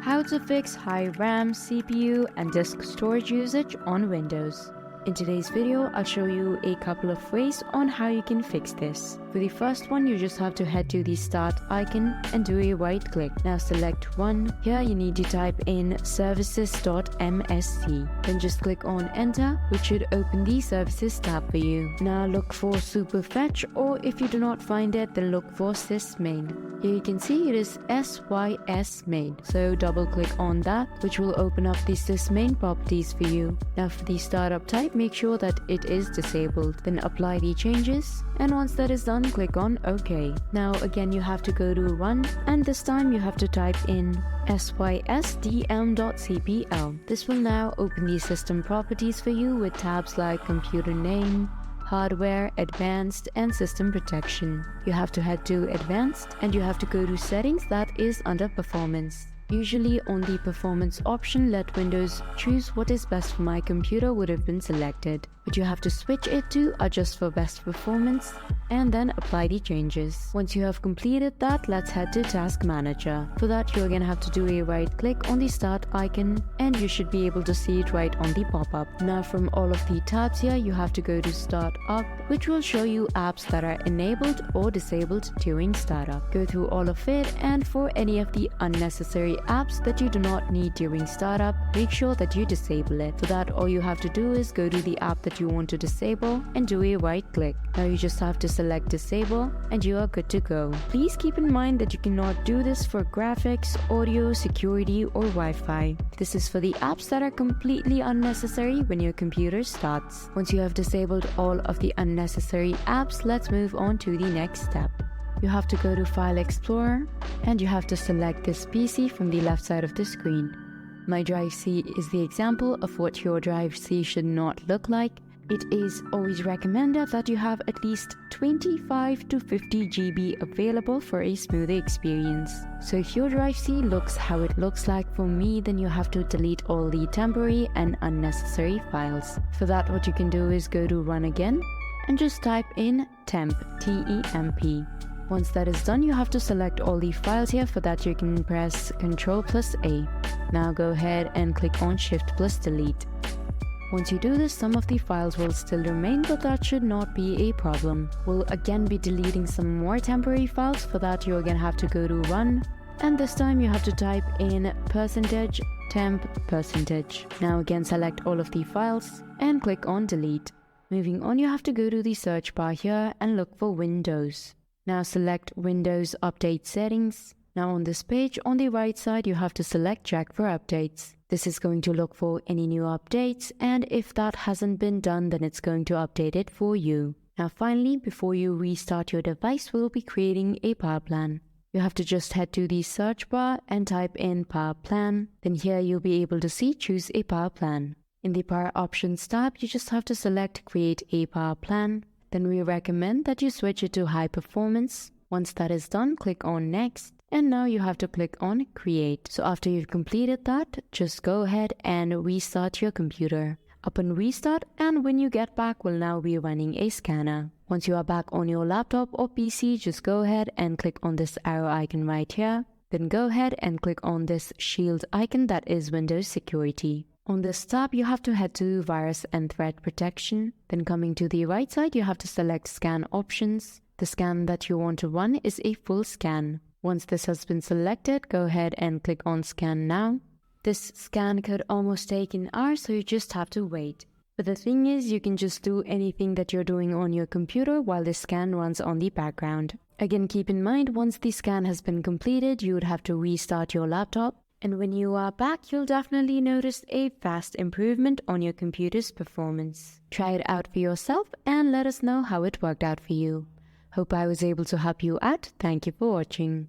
How to fix high RAM, CPU, and disk storage usage on Windows. In today's video, I'll show you a couple of ways on how you can fix this. For the first one, you just have to head to the start icon and do a right click. Now select Run. Here you need to type in services.msc. Then just click on enter, which should open the services tab for you. Now look for superfetch, or if you do not find it, then look for sysmain. Here you can see it is sysmain. So double click on that, which will open up the sysmain properties for you. Now for the startup type, make sure that it is disabled. Then apply the changes, and once that is done, click on OK. Now again, you have to go to Run, and this time you have to type in sysdm.cpl. This will now open the system properties for you with tabs like computer name, hardware, advanced, and system protection. You have to head to advanced, and you have to go to settings, that is under performance. Usually on the performance option, let Windows choose what is best for my computer would have been selected, but you have to switch it to adjust for best performance and then apply the changes. Once you have completed that, let's head to Task Manager. For that, you're gonna have to do a right click on the start icon, and you should be able to see it right on the pop-up. Now from all of the tabs here, you have to go to Start Up, which will show you apps that are enabled or disabled during startup. Go through all of it, and for any of the unnecessary apps that you do not need during startup, make sure that you disable it. For that, all you have to do is go to the app that you want to disable and do a right click. Now you just have to select disable and you are good to go. Please keep in mind that you cannot do this for graphics, audio, security, or Wi-Fi. This is for the apps that are completely unnecessary when your computer starts. Once you have disabled all of the unnecessary apps, let's move on to the next step. You have to go to File Explorer, and you have to select this PC from the left side of the screen. My drive C is the example of what your drive C should not look like. It is always recommended that you have at least 25 to 50 GB available for a smoother experience. So if your drive C looks how it looks like for me, then you have to delete all the temporary and unnecessary files. For that, what you can do is go to Run again and just type in temp, T-E-M-P. Once that is done, you have to select all the files here. For that, you can press Ctrl+A. Now go ahead and click on Shift+Delete. Once you do this, some of the files will still remain, but that should not be a problem. We'll again be deleting some more temporary files. For that, you're gonna have to go to Run, and this time you have to type in %temp%. Now again, select all of the files and click on Delete. Moving on, you have to go to the search bar here and look for Windows. Now select Windows Update Settings. Now on this page, on the right side, you have to select Check for Updates. This is going to look for any new updates, and if that hasn't been done, then it's going to update it for you. Now finally, before you restart your device, we'll be creating a power plan. You have to just head to the search bar and type in Power Plan. Then here you'll be able to see Choose a Power Plan. In the Power Options tab, you just have to select Create a Power Plan. Then we recommend that you switch it to high performance. Once that is done, click on Next. And now you have to click on Create. So after you've completed that, just go ahead and restart your computer. Upon restart, and when you get back, we'll now be running a scanner. Once you are back on your laptop or PC, just go ahead and click on this arrow icon right here. Then go ahead and click on this shield icon, that is Windows Security. On this tab, you have to head to Virus and Threat Protection. Then coming to the right side, you have to select Scan Options. The scan that you want to run is a full scan. Once this has been selected, go ahead and click on Scan Now. This scan could almost take an hour, so you just have to wait. But the thing is, you can just do anything that you're doing on your computer while the scan runs on the background. Again, keep in mind, once the scan has been completed, you would have to restart your laptop. And when you are back, you'll definitely notice a fast improvement on your computer's performance. Try it out for yourself and let us know how it worked out for you. Hope I was able to help you out. Thank you for watching.